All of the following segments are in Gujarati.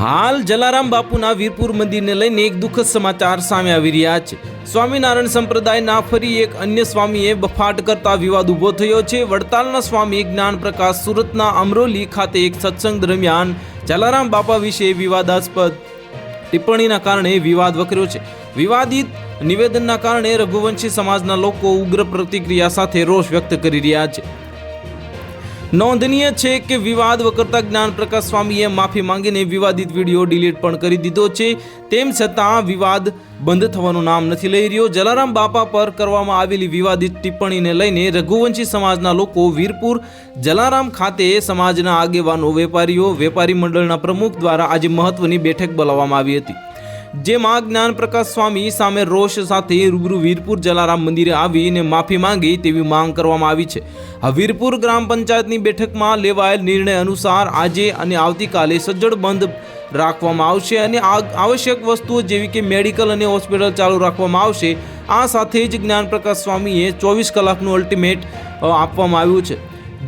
હાલ જલારામ બાપુના વીરપુર મંદિરને લઈને એક દુઃખદ સમાચાર સામે આવી રહ્યા છે। સ્વામિનારાયણ સંપ્રદાયના ફરી એક અન્ય સ્વામીએ બફાટ કરતા વિવાદ ઊભો થયો છે। વડતાલના સ્વામી જ્ઞાન પ્રકાશ સુરતના અમરોલી ખાતે એક સત્સંગ દરમિયાન જલારામ બાપા વિશે વિવાદાસ્પદ ટિપ્પણીના કારણે વિવાદ વકર્યો છે। વિવાદિત નિવેદનના કારણે રઘુવંશી સમાજના લોકો ઉગ્ર પ્રતિક્રિયા સાથે રોષ વ્યક્ત કરી રહ્યા છે। નોંધનીય છે કે વિવાદ વકરતા જ્ઞાન પ્રકાશ સ્વામીએ માફી માંગીને વિવાદિત વિડીયો ડિલીટ પણ કરી દીધો છે। તેમ છતાં વિવાદ બંધ થવાનું નામ નથી લઈ રહ્યો। જલારામ બાપા પર કરવામાં આવેલી વિવાદિત ટિપ્પણીને લઈને રઘુવંશી સમાજના લોકો વીરપુર જલારામ ખાતે સમાજના આગેવાનો વેપારી મંડળના પ્રમુખ દ્વારા આજે મહત્વની બેઠક બોલાવવામાં આવી હતી, જેમાં જ્ઞાન પ્રકાશ સ્વામી સામે રોષ સાથે રૂબરૂ વીરપુર જલારામ મંદિરે આવીને માફી માંગી તેવી માંગ કરવામાં આવી છે। આ વીરપુર ગ્રામ પંચાયતની બેઠકમાં લેવાયેલ નિર્ણય અનુસાર આજે અને આવતીકાલે સજ્જડ બંધ રાખવામાં આવશે અને આવશ્યક વસ્તુઓ જેવી કે મેડિકલ અને હોસ્પિટલ ચાલુ રાખવામાં આવશે। આ સાથે જ જ્ઞાન પ્રકાશ સ્વામીએ 24 કલાકનું અલ્ટિમેટ આપવામાં આવ્યું છે,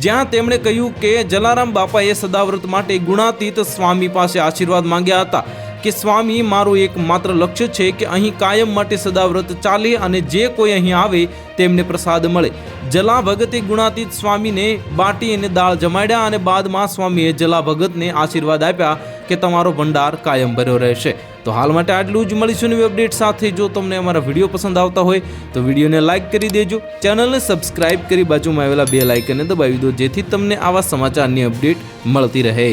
જ્યાં તેમણે કહ્યું કે જલારામ બાપાએ સદાવ્રત માટે ગુણાતીત સ્વામી પાસે આશીર્વાદ માંગ્યા હતા કે સ્વામી, મારું એક માત્ર લક્ષ્ય છે કે અહીં કાયમ માટે સદાવ્રત ચાલે અને જે કોઈ અહીં આવે તેમને પ્રસાદ મળે। જલા ભગતે ગુણાતીત સ્વામીને બાટી અને દાળ જમાડ્યા અને બાદમાં સ્વામીએ જલા ભગતને આશીર્વાદ આપ્યા કે તમારો ભંડાર કાયમ ભર્યો રહેશે। તો હાલ માટે આટલું જ, મળીશું નવી અપડેટ સાથે। જો તમને અમારા વિડીયો પસંદ આવતા હોય તો વિડીયોને લાઇક કરી દેજો, ચેનલને સબસ્ક્રાઇબ કરી બાજુમાં આવેલા બેલ આઇકનને દબાવી દો, જેથી તમને આવા સમાચારની અપડેટ મળતી રહે।